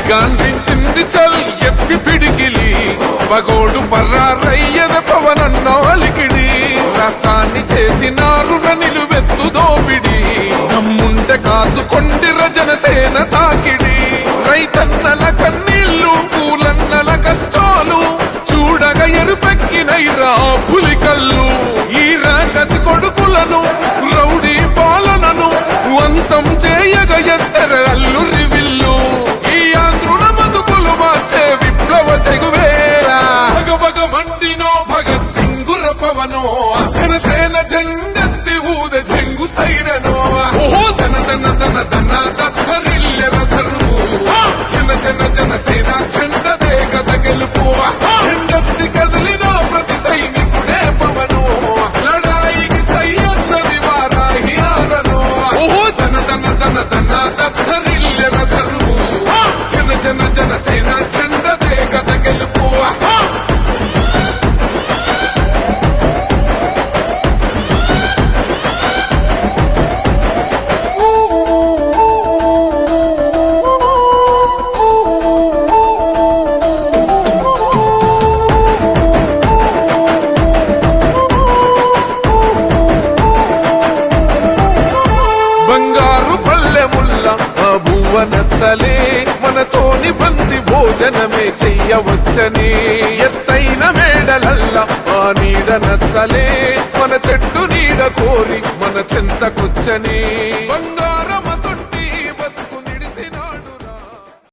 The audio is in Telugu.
గాంధించింది చల్ ఎత్తి పిడికిలి పగోడు పర్రారయ్యద పవనన్న అలికిడి రాష్ట్రాన్ని చేసినారు నిలువెత్తు దోపిడి దమ్ముంటే కాసుకొండిర జనసేన తాకిడి రైతన్నల కన్నీళ్లు పూలన్నల కష్టాలు చూడగా ఎరుపెక్కినైరా పులికల్లు ఈ రాకసి కొడుకులను రౌడీ పాలనను వంతం చేయగ ఎత్తర అల్లురి విల్లు ఈ ఆంధ్రుల బతుకులు మార్చే విప్లవ చెగువేరా భగభగ మండినో భగత్ సింగుర పవనో జనసేన జెండెత్తి ఊద జంగు సైరనో ఓహో ధన ధన ధన ధన దత్తరిల్లెర ధరువు జన జన జనసేన జెండ దేగద గెలుపు జెండెత్తి కదిలిన ప్రతి సైనికుడే పవను లడాయికి సై అన్నది వారాహి ఆరను ఓహో ధన ధన ధన ధన దత్తరిల్లెర ధరువు జన జన జనసేన జెండ దేగద గెలుపు బంగారు పల్లెముల్ల ఆ బువ్వ నచ్చలే మనతోని బంది భోజనమే చెయ్యవచ్చని ఎత్తైన మేడలల్ల ఆ నీడ నచ్చలే మన చెట్టు నీడ కోరి మన చెంతకొచ్చని బంగారు